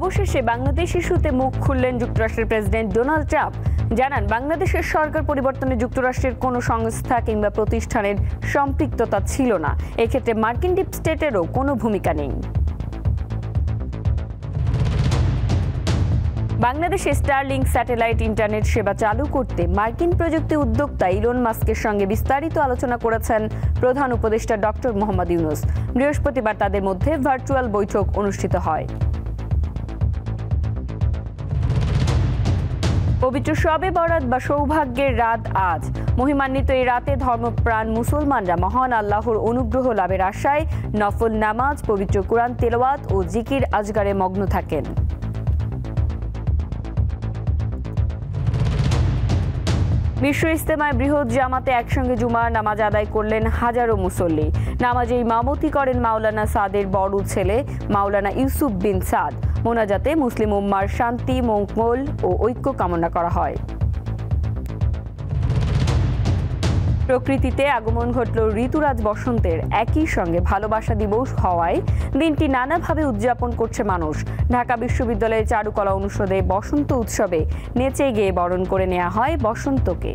অবশেষে বাংলাদেশ ইস্যুতে মুখ খুললেন যুক্তরাষ্ট্রের প্রেসিডেন্ট ডোনাল্ড ট্রাম্প। জানান, বাংলাদেশের সরকার পরিবর্তনে যুক্তরাষ্ট্রের কোনো সংস্থা কিংবা প্রতিষ্ঠানের সম্পৃক্ততা ছিল না। এক্ষেত্রে মার্কিন ডিপ স্টেটেরও কোনো ভূমিকা নেই। বাংলাদেশে স্টারলিংক স্যাটেলাইট ইন্টারনেট সেবা চালু করতে মার্কিন প্রযুক্তি উদ্যোক্তা ইলন মাস্কের সঙ্গে বিস্তারিত আলোচনা করেছেন প্রধান উপদেষ্টা ডক্টর মোহাম্মদ ইউনূস। বৃহস্পতিবার তাদের মধ্যে ভার্চুয়াল বৈঠক অনুষ্ঠিত হয়। পবিত্র শবে বরাত বা সৌভাগ্যের রাত আজ। মহিমান্বিত এই রাতে ধর্মপ্রাণ মুসলমানরা মহান আল্লাহর অনুগ্রহ লাভের আশায় নফল নামাজ, পবিত্র কুরআন তেলাওয়াত ও জিকির আজগারে মগ্ন থাকেন। বিশ্ব ইজতেমায় বৃহৎ জামাতে একসঙ্গে জুমার নামাজ আদায় করলেন হাজারো মুসল্লি। নামাজে ইমামতি করেন মাওলানা সাদের বড় ছেলে মাওলানা ইউসুফ বিন সাদ। মোনাজাতে মুসলিম উম্মার শান্তি, মঙ্গল ও ঐক্য কামনা করা হয়। প্রকৃতিতে আগমন ঘটল ঋতুরাজ বসন্তের। একই সঙ্গে ভালোবাসা দিবস হওয়ায় দিনটি নানাভাবে উদযাপন করছে মানুষ। ঢাকা বিশ্ববিদ্যালয়ের চারুকলা অনুষদে বসন্ত উৎসবে নেচে গেয়ে বরণ করে নেওয়া হয় বসন্তকে।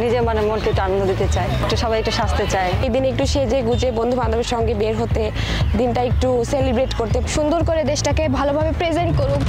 নিজে মনকে একটু আনন্দ দিতে চায়, একটু সবাই একটু সাজতে চায়। এই দিনে একটু সেজে গুজে বন্ধু বান্ধবের সঙ্গে বের হতে, দিনটা একটু সেলিব্রেট করতে, সুন্দর করে দেশটাকে ভালোভাবে প্রেজেন্ট করুক।